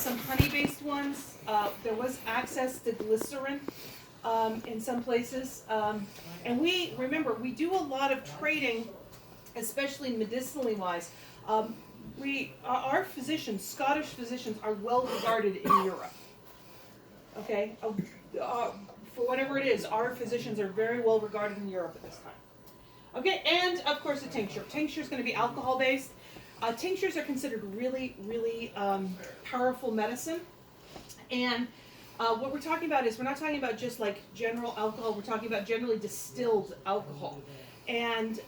some honey-based ones. There was access to glycerin in some places. And remember, we do a lot of trading, especially medicinally wise. Our physicians, Scottish physicians, are well regarded in Europe. Okay? For whatever it is, our physicians are very well regarded in Europe at this time. Okay, and of course a tincture. Tincture is going to be alcohol-based. Tinctures are considered really, really powerful medicine. And what we're talking about is we're not talking about just like general alcohol. We're talking about generally distilled alcohol. And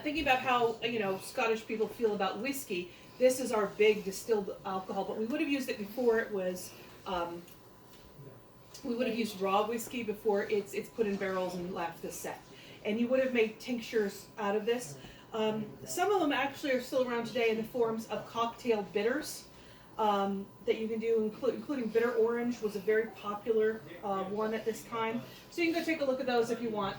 thinking about how Scottish people feel about whiskey, this is our big distilled alcohol. But we would have used it before it was. We would have used raw whiskey before it's put in barrels and left to set. And you would have made tinctures out of this. Some of them actually are still around today in the forms of cocktail bitters that you can do, including bitter orange was a very popular one at this time. So you can go take a look at those if you want.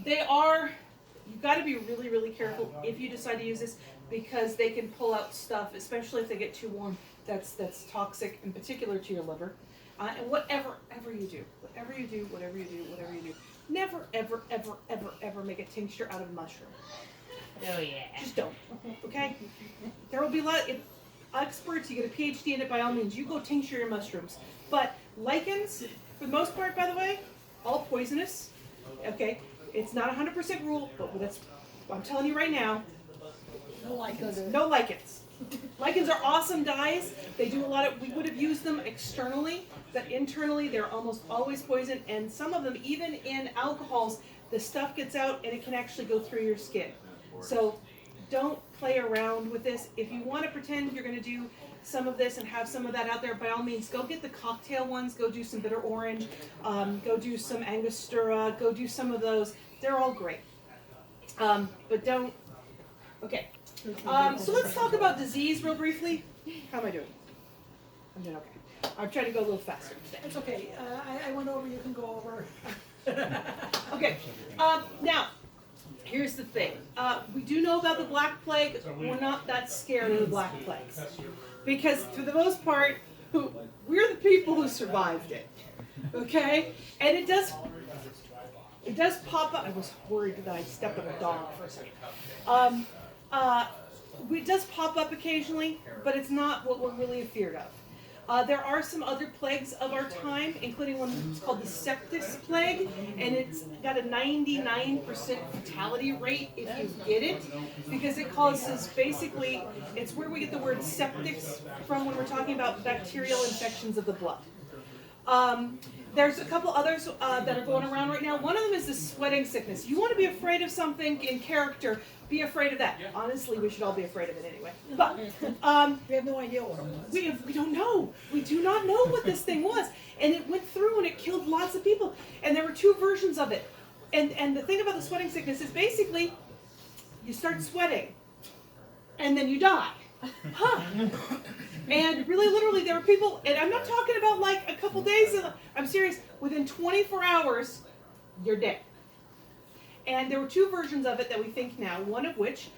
You've got to be really, really careful if you decide to use this because they can pull out stuff, especially if they get too warm, that's toxic, in particular to your liver. And whatever you do, never, ever, ever, ever, ever make a tincture out of mushroom. Oh yeah. Just don't. Okay? There will be a lot of experts, you get a PhD in it by all means. You go tincture your mushrooms. But lichens, for the most part, by the way, all poisonous. Okay? It's not 100% rule, but I'm telling you right now, No lichens. no lichens. Lichens are awesome dyes. They do we would have used them externally, but internally they're almost always poison. And some of them, even in alcohols, the stuff gets out and it can actually go through your skin. So don't play around with this. If you want to pretend you're going to do some of this and have some of that out there, by all means, go get the cocktail ones. Go do some bitter orange. Go do some Angostura. Go do some of those. They're all great. But don't. Okay. So let's talk about disease real briefly. How am I doing? I'm doing okay. I'm trying to go a little faster today. It's okay. I went over, you can go over. Okay. Now, here's the thing. We do know about the Black Plague. We're not that scared of the Black Plague. Because for the most part, we're the people who survived it. Okay? And it does pop up. I was worried that I stepped on a dog for a second. It does pop up occasionally, but it's not what we're really afeared of. There are some other plagues of our time, including one that's called the Septis Plague, and it's got a 99% fatality rate if you get it, because it causes it's where we get the word septics from when we're talking about bacterial infections of the blood. There's a couple others that are going around right now. One of them is the sweating sickness. You want to be afraid of something in character, be afraid of that. Honestly, we should all be afraid of it anyway. But We have no idea what it was. we don't know. We do not know what this thing was. And it went through and it killed lots of people. And there were two versions of it. And the thing about the sweating sickness is basically you start sweating and then you die. Huh. And really, literally, there were people, and I'm not talking about like a couple days, I'm serious, within 24 hours, you're dead. And there were two versions of it that we think now, one of which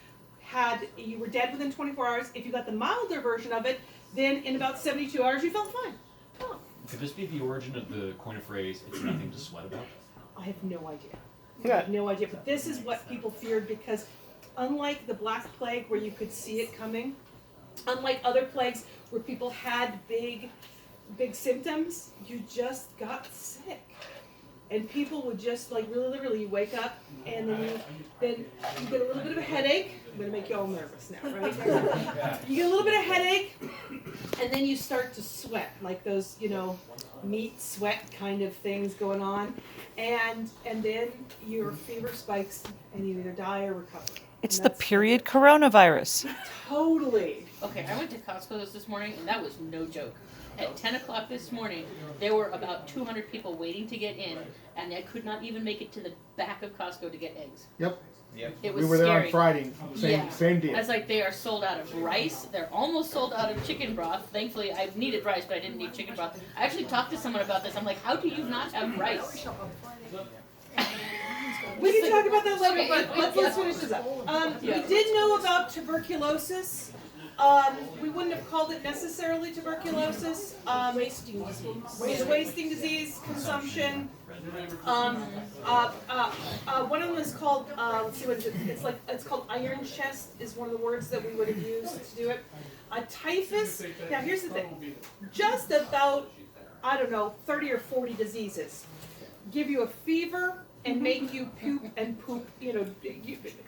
you were dead within 24 hours. If you got the milder version of it, then in about 72 hours, you felt fine. Oh. Could this be the origin of the coin of phrase, it's nothing to sweat about? I have no idea. I have no idea, but this is what people feared because unlike the Black Plague where you could see it coming, unlike other plagues where people had big symptoms, you just got sick. And people would just like really literally you wake up and then you get a little bit of a headache. I'm gonna make you all nervous now, right? You get a little bit of headache and then you start to sweat, like those, meat sweat kind of things going on. And then your fever spikes and you either die or recover. It's the period coronavirus. Totally. Okay, I went to Costco this morning, and that was no joke. At 10 o'clock this morning, there were about 200 people waiting to get in, and I could not even make it to the back of Costco to get eggs. Yep. It was We were there scary. on Friday. Same I deal. was like, they are sold out of rice. They're almost sold out of chicken broth. Thankfully, I needed rice, but I didn't need chicken broth. I actually talked to someone about this. I'm like, how do you not have rice? We can talk about that later, Okay, but let's finish this up. We did know about tuberculosis. We wouldn't have called called it necessarily tuberculosis. Wasting disease. It's wasting disease, consumption. One of them is called, let's see what is it? It's called iron chest is one of the words that we would have used to do it. Typhus. Now here's the thing. Just about, I don't know, 30 or 40 diseases give you a fever and make you puke and poop,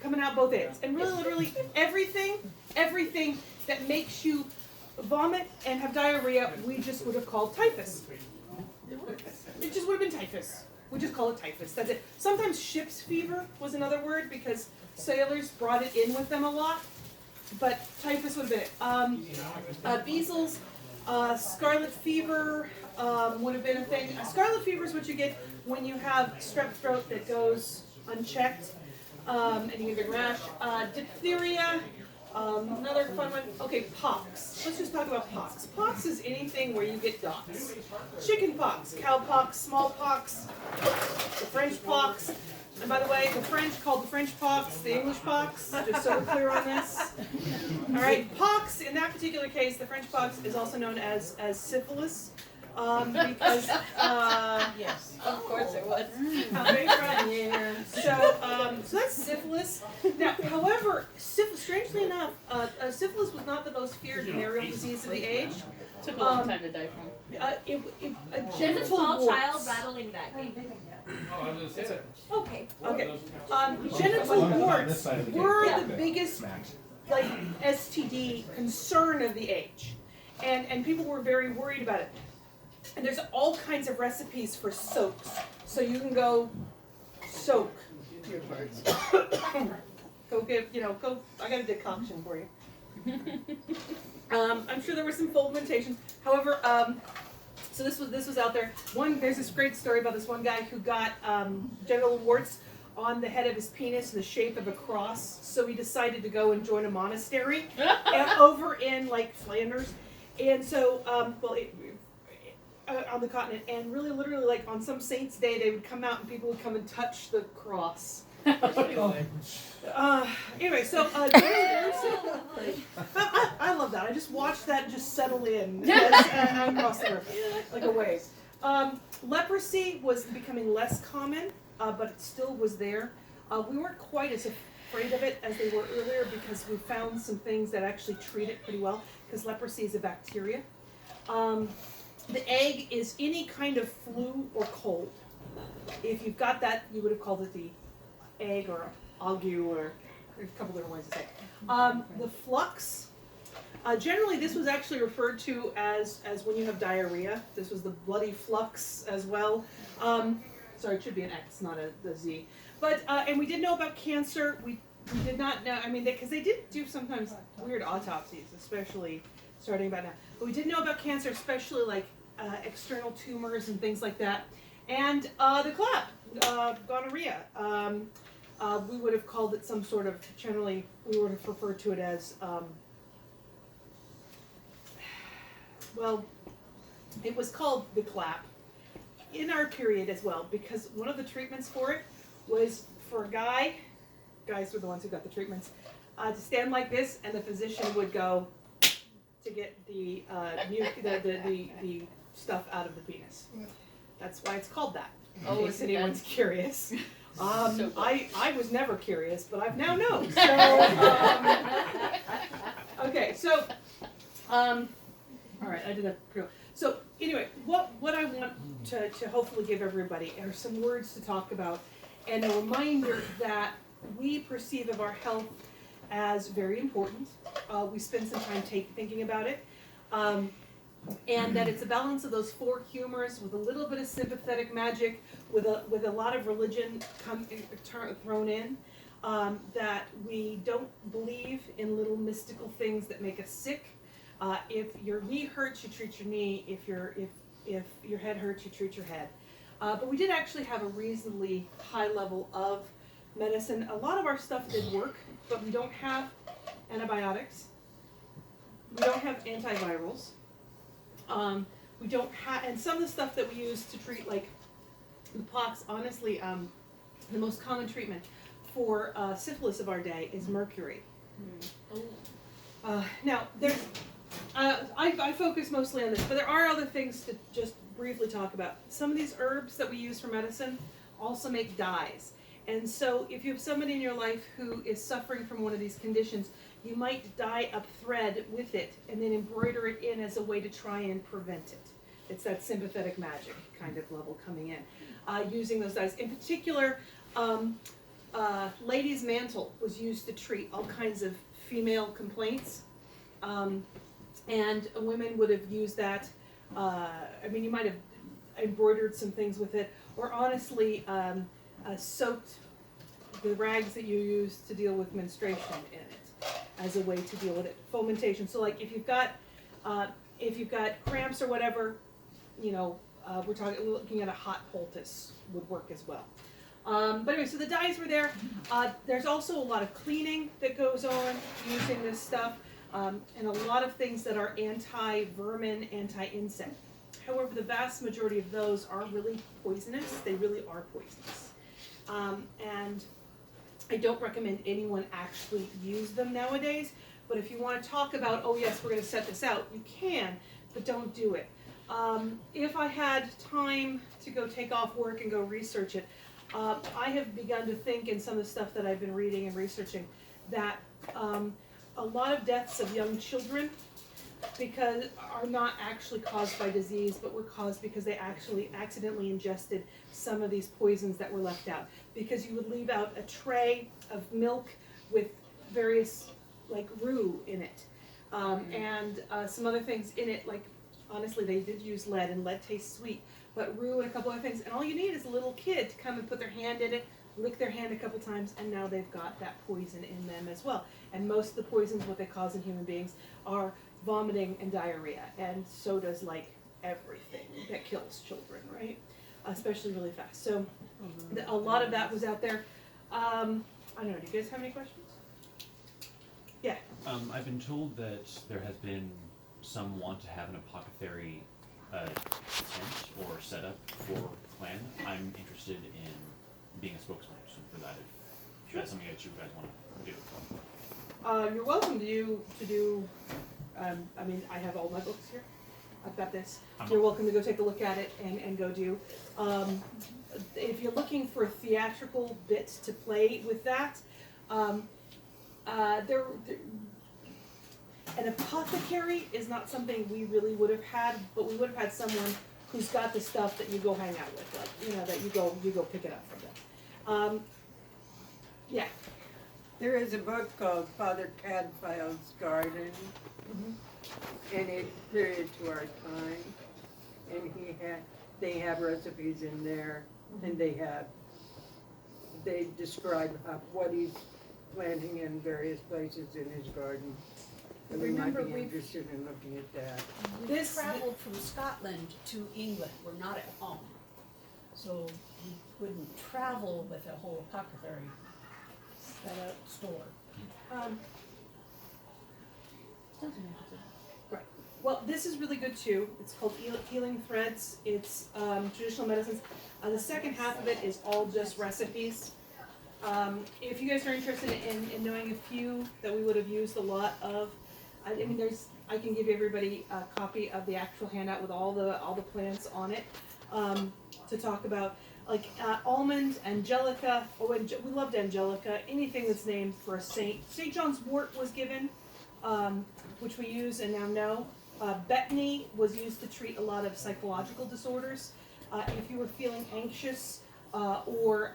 coming out both ends. And really, literally everything that makes you vomit and have diarrhea, we just would have called typhus. It just would have been typhus. We just call it typhus. That's it. Sometimes ship's fever was another word because sailors brought it in with them a lot. But typhus would have been it. Measles, scarlet fever would have been a thing. Scarlet fever is what you get when you have strep throat that goes unchecked, and you get a rash. Diphtheria. Another fun one. Okay, pox. Let's just talk about pox. Pox is anything where you get dots. Chicken pox, cow pox, smallpox, the French pox. And by the way, the French called the French pox the English pox, just so we're clear on this. All right, pox, in that particular case, the French pox is also known as syphilis. Because, Yes, of course it was. yeah. So that's syphilis. Now, however, strangely enough, syphilis was not the most feared venereal disease of the age. Took a long time to die from. There's a Genital small warts. child rattling that gate. Okay. Okay. Genital warts were the biggest, STD concern of the age, and people were very worried about it. And there's all kinds of recipes for soaks, so you can go soak your parts. Go get, I got a decoction for you. I'm sure there were some fomentation. However, so this was out there. There's this great story about this one guy who got genital warts on the head of his penis in the shape of a cross. So he decided to go and join a monastery over in Flanders, and so on the continent. And really, literally, on some saint's day, they would come out and people would come and touch the cross. Anyway, so I love that. I just watched that just settle in across the river, like a wave. Leprosy was becoming less common, but it still was there. We weren't quite as afraid of it as they were earlier because we found some things that actually treat it pretty well, because leprosy is a bacteria. The egg is any kind of flu or cold. If you've got that, you would have called it the egg or ague, or there's a couple different ways to say it. The flux, generally this was actually referred to as when you have diarrhea. This was the bloody flux as well. Sorry, it should be an X, not a Z. But, and we did know about cancer. We did not know, because they did do sometimes weird autopsies, especially starting about now. But we did know about cancer, especially external tumors and things like that. And the clap, gonorrhea. We would have called it some sort of, generally, we would have referred to it as, it was called the clap in our period as well, because one of the treatments for it was for a guys were the ones who got the treatments, to stand like this, and the physician would go to get the stuff out of the penis. That's why it's called that. In case anyone's curious. I was never curious, but I've now known. So, okay, so, all right, I did that. So anyway, what I want to hopefully give everybody are some words to talk about, and a reminder that we perceive of our health as very important. We spend some time thinking about it. And that it's a balance of those four humors with a little bit of sympathetic magic, with a lot of religion thrown in. That we don't believe in little mystical things that make us sick. If your knee hurts, you treat your knee. If your head hurts, you treat your head. But we did actually have a reasonably high level of medicine. A lot of our stuff did work, but we don't have antibiotics. We don't have antivirals. We don't have, and some of the stuff that we use to treat the pox, honestly, the most common treatment for syphilis of our day is mercury. Now, there's, I I focus mostly on this, but there are other things to just briefly talk about. Some of these herbs that we use for medicine also make dyes. And so if you have somebody in your life who is suffering from one of these conditions, you might dye up thread with it and then embroider it in as a way to try and prevent it. It's that sympathetic magic kind of level coming in. Using those dyes. In particular, lady's mantle was used to treat all kinds of female complaints. And women would have used that. I mean, you might have embroidered some things with it, or honestly soaked the rags that you use to deal with menstruation in it as a way to deal with it. Fomentation. So, like if you've got cramps or whatever, you know, we're looking at a hot poultice would work as well. But anyway, so the dyes were there. There's also a lot of cleaning that goes on using this stuff. And a lot of things that are anti-vermin, anti-insect. However, the vast majority of those are really poisonous. They really are poisonous. And I don't recommend anyone actually use them nowadays. But if you want to talk about, oh yes, we're going to set this out, you can, but don't do it. If I had time to go take off work and go research it, I have begun to think in some of the stuff that I've been reading and researching that a lot of deaths of young children are not actually caused by disease, but were caused because they actually accidentally ingested some of these poisons that were left out. Because you would leave out a tray of milk with various, like, rue in it, and some other things in it, like, honestly, they did use lead, and lead tastes sweet, but rue and a couple other things, and all you need is a little kid to come and put their hand in it, lick their hand a couple times, and now they've got that poison in them as well. And most of the poisons, what they cause in human beings, are vomiting and diarrhea, and so does like everything that kills children, right? Especially really fast. So a lot of that was out there. I don't know, do you guys have any questions? Yeah. I've been told that there has been some want to have an apothecary tent or setup for clan. I'm interested in being a spokesperson for that if that's something that you guys want to do. You're welcome to do I mean, I have all my books here. I've got this. You're welcome to go take a look at it and go do. If you're looking for theatrical bits to play with that, an apothecary is not something we really would have had, but we would have had someone who's got the stuff that you go hang out with, like, you know, that you go pick it up from them. Yeah. There is a book called Father Cadfield's Garden, and it's period to our time, and they have recipes in there, and they describe what he's planting in various places in his garden. And we might be interested in looking at that. We traveled from Scotland to England. We're not at home. So we wouldn't travel with a whole apothecary store. Right. Well, this is really good too. It's called Healing Threads. It's traditional medicines. The second half of it is all just recipes. If you guys are interested in knowing a few that we would have used a lot of, I mean, I can give everybody a copy of the actual handout with all the plants on it to talk about, like almond, angelica. Oh, we loved angelica. Anything that's named for a saint. St. John's wort was given, which we use and now know. Betony was used to treat a lot of psychological disorders. If you were feeling anxious or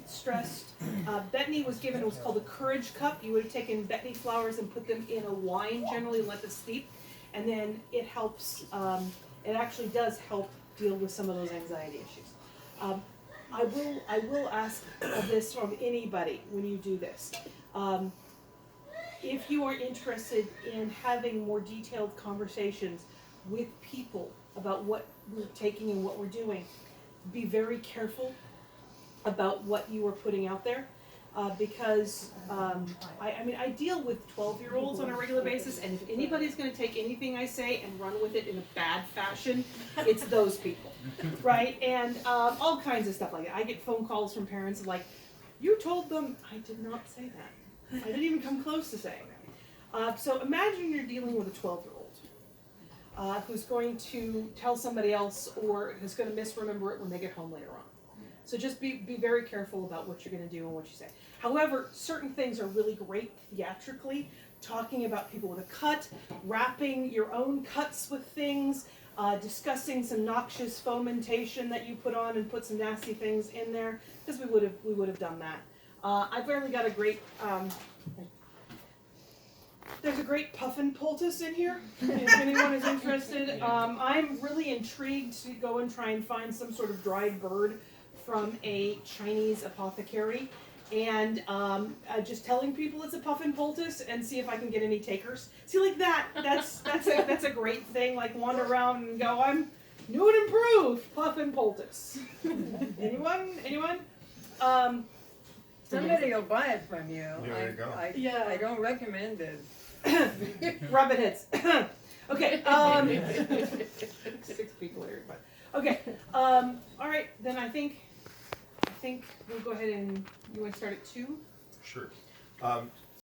stressed, betony was given. It was called a courage cup. You would have taken betony flowers and put them in a wine, generally let them steep, and then it helps. It actually does help deal with some of those anxiety issues. I will ask this from anybody when you do this. If you are interested in having more detailed conversations with people about what we're taking and what we're doing, be very careful about what you are putting out there. Because I deal with 12-year-olds on a regular basis, and if anybody's going to take anything I say and run with it in a bad fashion, it's those people, right? And all kinds of stuff like that. I get phone calls from parents like, "You told them." I did not say that. I didn't even come close to saying that. So imagine you're dealing with a 12-year-old. who's going to tell somebody else or who's going to misremember it when they get home later on. So just be very careful about what you're going to do and what you say. However, certain things are really great theatrically, talking about people with a cut, wrapping your own cuts with things, discussing some noxious fomentation that you put on and put some nasty things in there, because we would have done that. I've really got a great there's a great puffin poultice in here, if anyone is interested. I'm really intrigued to go and try and find some sort of dried bird from a Chinese apothecary, and just telling people it's a puffin poultice and see if I can get any takers. See, like that's a great thing. Like wander around and go, I'm new and improved puffin poultice. Anyone? Somebody will buy it from you. There you go. Yeah. I don't recommend it. Rabbit heads. Okay. 6 people here, but okay. All right, then I think we'll go ahead and you want to start at 2. Sure.